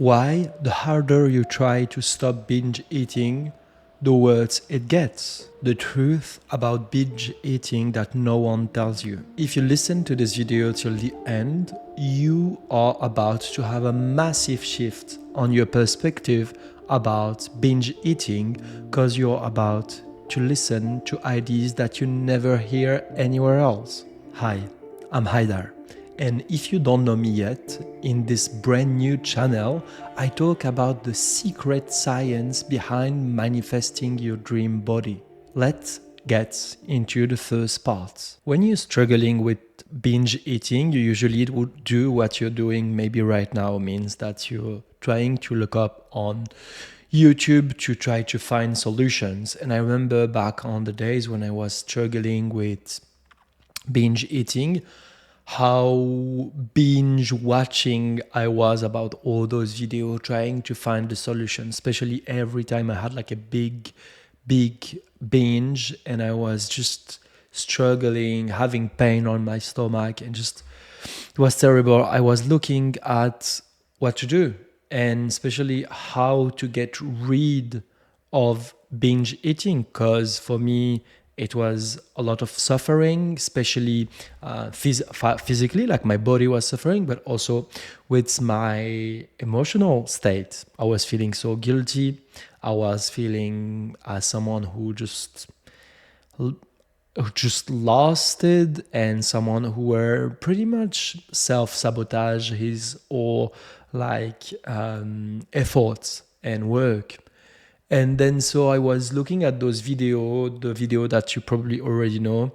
Why? The harder you try to stop binge eating, the worse it gets. The truth about binge eating that no one tells you. If you listen to this video till the end, you are about to have a massive shift on your perspective about binge eating because you're about to listen to ideas that you never hear anywhere else. Hi, I'm Haidar. And if you don't know me yet, in this brand new channel, I talk about the secret science behind manifesting your dream body. Let's get into the first part. When you're struggling with binge eating, you usually would do what you're doing maybe right now, means that you're trying to look up on YouTube to try to find solutions. And I remember back on the days when I was struggling with binge eating, how binge watching I was about all those videos, trying to find the solution, especially every time I had like a big binge and I was just struggling, having pain on my stomach, and just it was terrible. I was looking at what to do, and especially how to get rid of binge eating, because for me it was a lot of suffering, especially physically, like my body was suffering, but also with my emotional state. I was feeling so guilty. I was feeling as someone who just lost it, and someone who were pretty much self-sabotage his or like efforts and work. And then so I was looking at the video that you probably already know,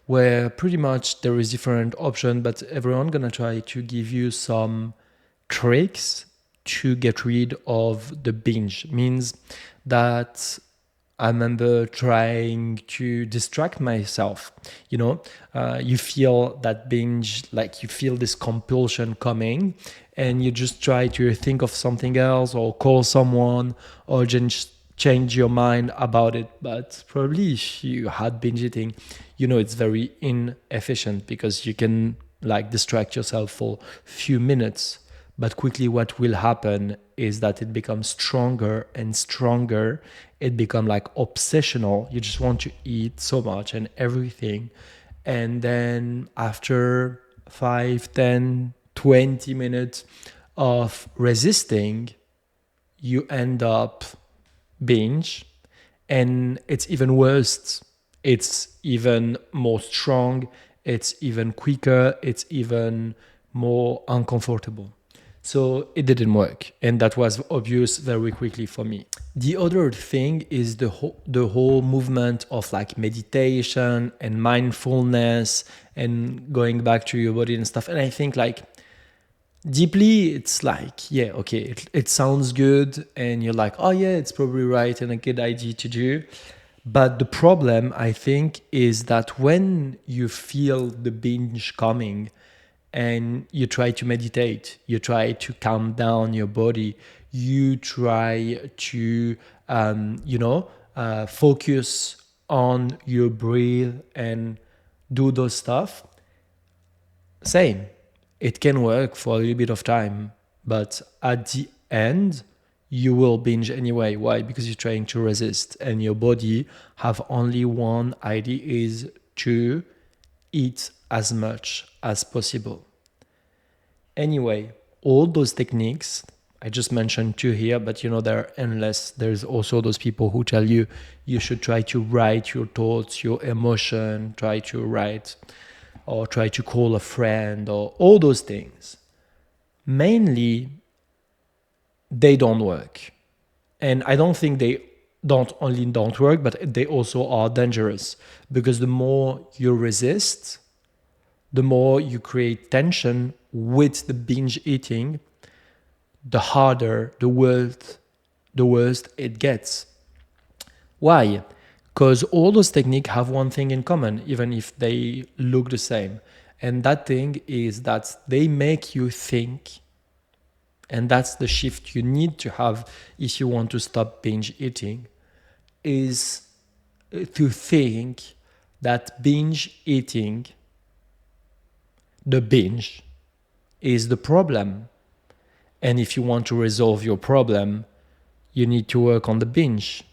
where pretty much there is different option, but everyone gonna try to give you some tricks to get rid of the binge. Means that I remember trying to distract myself. You feel that binge, like you feel this compulsion coming, and you just try to think of something else or call someone or just change your mind about it. But probably if you had binge eating, it's very inefficient because you can like distract yourself for few minutes, but quickly what will happen is that it becomes stronger and stronger. It becomes like obsessional. You just want to eat so much and everything. And then after 5, 10, 20 minutes of resisting, you end up binge. And it's even worse. It's even more strong. It's even quicker. It's even more uncomfortable. So it didn't work, and that was obvious very quickly for me. The other thing is the whole movement of like meditation and mindfulness and going back to your body and stuff. And I think like deeply it's like, yeah, okay, it sounds good, and you're like, oh yeah, it's probably right and a good idea to do. But the problem, I think, is that when you feel the binge coming and you try to meditate, you try to calm down your body, you try to, focus on your breath and do those stuff, same. It can work for a little bit of time, but at the end, you will binge anyway. Why? Because you're trying to resist, and your body have only one idea, is to eat as much as possible. Anyway, all those techniques, I just mentioned two here, but they're endless. There's also those people who tell you you should try to write your thoughts, your emotion, try to write or try to call a friend or all those things. Mainly, they don't work. And I don't think they don't work, but they also are dangerous, because the more you resist, the more you create tension with the binge eating, the harder, the worst it gets. Why? Because all those techniques have one thing in common, even if they look the same. And that thing is that they make you think. And that's the shift you need to have if you want to stop binge eating, is to think that binge eating, the binge, is the problem. And if you want to resolve your problem, you need to work on the binge.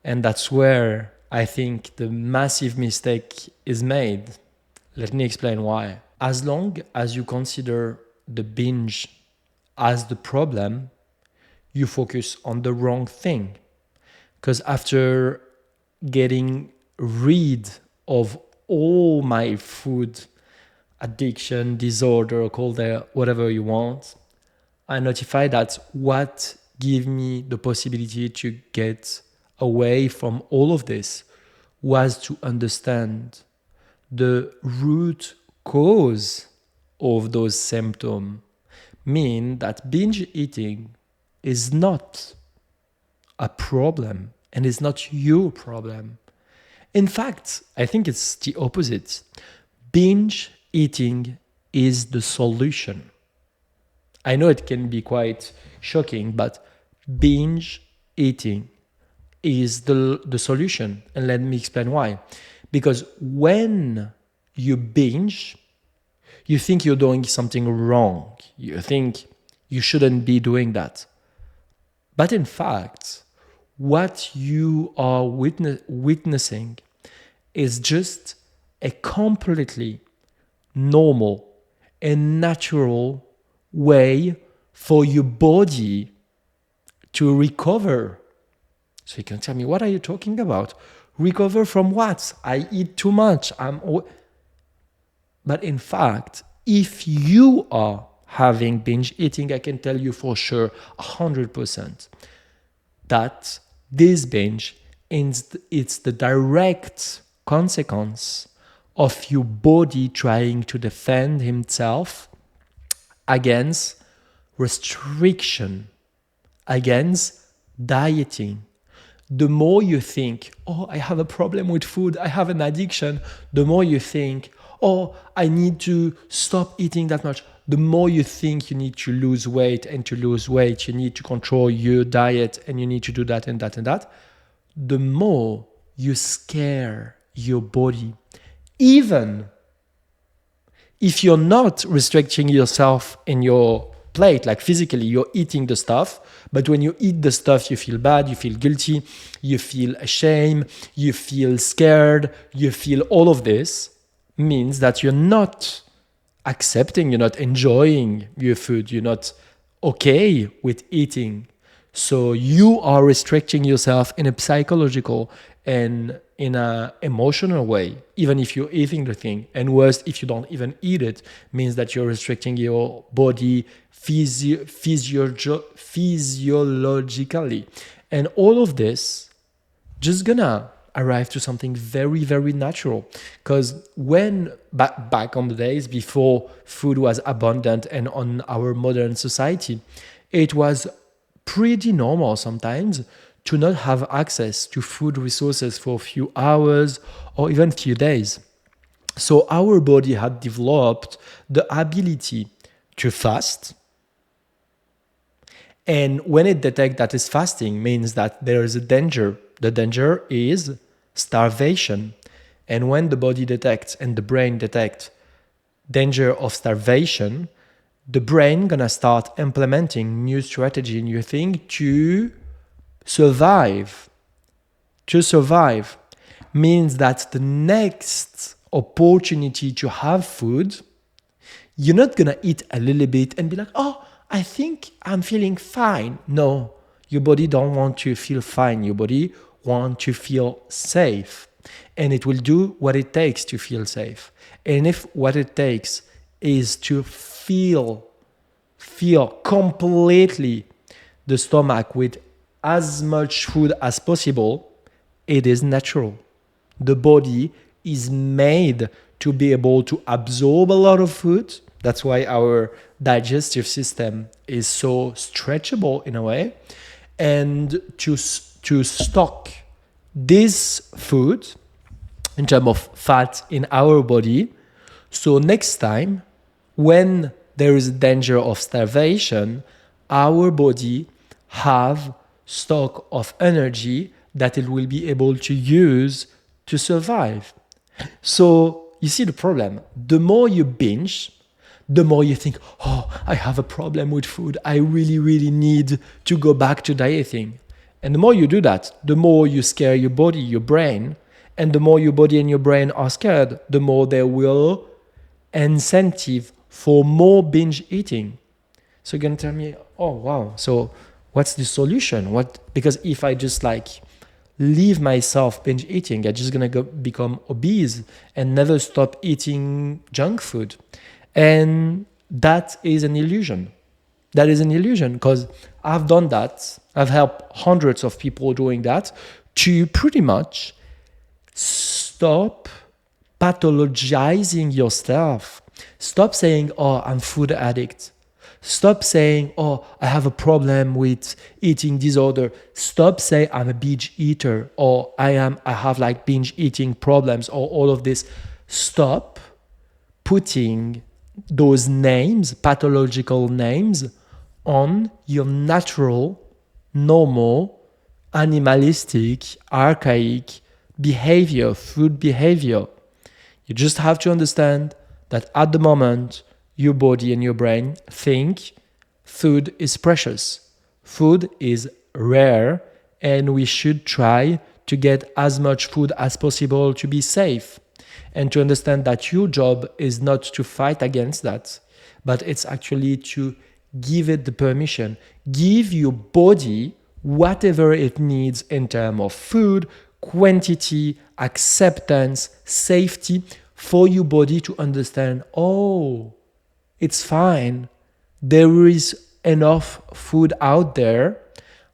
And that's where I think the massive mistake is made. Let me explain why. As long as you consider the binge as the problem, you focus on the wrong thing. Because after getting rid of all my food addiction, disorder, call it whatever you want, I notify that what gave me the possibility to get away from all of this was to understand the root cause of those symptoms. Mean that binge eating is not a problem and is not your problem. In fact, I think it's the opposite. Binge eating is the solution. I know it can be quite shocking, but binge eating is the solution. And let me explain why. Because when you binge, you think you're doing something wrong. You think you shouldn't be doing that. But in fact, what you are witnessing is just a completely normal and natural way for your body to recover. So you can tell me, what are you talking about? Recover from what? I eat too much. But in fact, if you are having binge eating, I can tell you for sure, 100%, that this binge it's the direct consequence of your body trying to defend himself against restriction, against dieting. The more you think, oh, I have a problem with food, I have an addiction, the more you think, oh, I need to stop eating that much. The more you think you need to lose weight, and to lose weight, you need to control your diet, and you need to do that and that and that, the more you scare your body. Even if you're not restricting yourself in your plate, like physically, you're eating the stuff, but when you eat the stuff, you feel bad, you feel guilty, you feel ashamed, you feel scared, you feel all of this, means that you're not accepting, you're not enjoying your food, you're not okay with eating. So you are restricting yourself in a psychological and in an emotional way, even if you're eating the thing. And worse, if you don't even eat it, means that you're restricting your body physiologically. And all of this just gonna arrive to something very, very natural. Because when back on the days before food was abundant and on our modern society, it was pretty normal sometimes to not have access to food resources for a few hours or even few days. So our body had developed the ability to fast. And when it detects that it's fasting, means that there is a danger. The danger is starvation. And when the body detects and the brain detects danger of starvation, the brain gonna start implementing new strategy, new thing to survive. To survive means that the next opportunity to have food, you're not gonna eat a little bit and be like, oh, I think I'm feeling fine. No, your body don't want to feel fine. Your body want to feel safe. And it will do what it takes to feel safe. And if what it takes is to feel completely the stomach with as much food as possible, it is natural. The body is made to be able to absorb a lot of food. That's why our digestive system is so stretchable in a way. And to stock this food in terms of fat in our body. So next time, when there is a danger of starvation, our body have stock of energy that it will be able to use to survive. So you see the problem. The more you binge, the more you think, oh, I have a problem with food. I really, really need to go back to dieting. And the more you do that, the more you scare your body, your brain. And the more your body and your brain are scared, the more there will incentive for more binge eating. So you're gonna tell me, oh wow, so what's the solution? Because if I just like leave myself binge eating, I'm just gonna become obese and never stop eating junk food. And that is an illusion. That is an illusion because I've done that. I've helped hundreds of people doing that to pretty much stop pathologizing yourself. Stop saying, oh, I'm food addict. Stop saying, oh, I have a problem with eating disorder. Stop saying I'm a binge eater or I have like binge eating problems or all of this. Stop putting those names, pathological names, on your natural, normal, animalistic, archaic behavior, food behavior. You just have to understand that at the moment, your body and your brain think food is precious, food is rare, and we should try to get as much food as possible to be safe. And to understand that your job is not to fight against that, but it's actually to give it the permission. Give your body whatever it needs in terms of food, quantity, acceptance, safety, for your body to understand, oh, it's fine. There is enough food out there.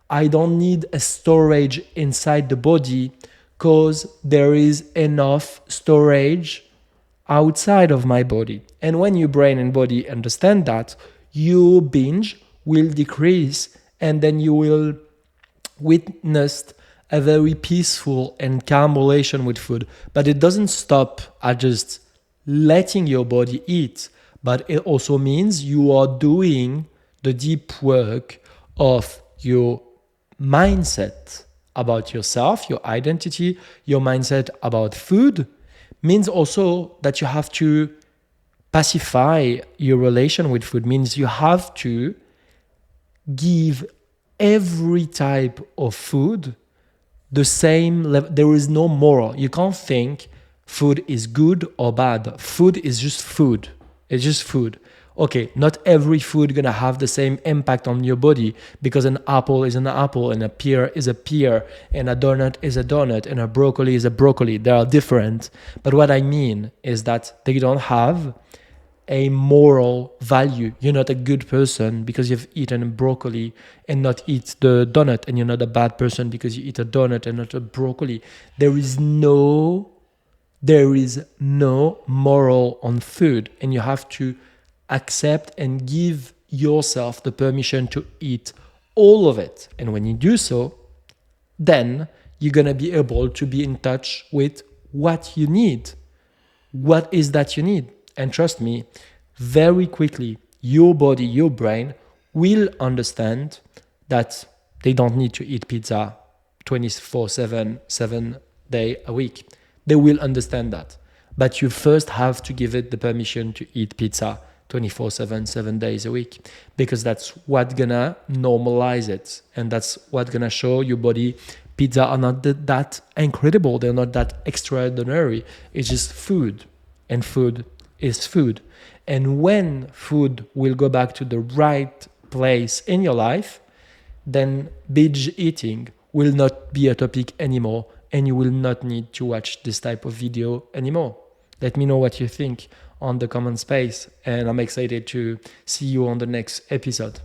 I don't need a storage inside the body because there is enough storage outside of my body. And when your brain and body understand that, your binge will decrease and then you will witness a very peaceful and calm relation with food. But it doesn't stop at just letting your body eat, but it also means you are doing the deep work of your mindset about yourself, your identity, your mindset about food. Means also that you have to pacify your relation with food. Means you have to give every type of food the same level. There is no moral. You can't think food is good or bad. Food is just food. It's just food. Okay, not every food gonna have the same impact on your body because an apple is an apple and a pear is a pear and a donut is a donut and a broccoli is a broccoli. They are different. But what I mean is that they don't have a moral value. You're not a good person because you've eaten broccoli and not eat the donut, and you're not a bad person because you eat a donut and not a broccoli. There is no moral on food, and you have to accept and give yourself the permission to eat all of it. And when you do so, then you're gonna be able to be in touch with what you need. What is that you need? And trust me, very quickly, your body, your brain will understand that they don't need to eat pizza 24/7, 7 days a week. They will understand that. But you first have to give it the permission to eat pizza 24/7, 7 days a week, because that's what's gonna normalize it. And that's what's gonna show your body pizza are not that incredible. They're not that extraordinary. It's just food. And food is food. And when food will go back to the right place in your life, then binge eating will not be a topic anymore, and you will not need to watch this type of video anymore. Let me know what you think on the comment space, and I'm excited to see you on the next episode.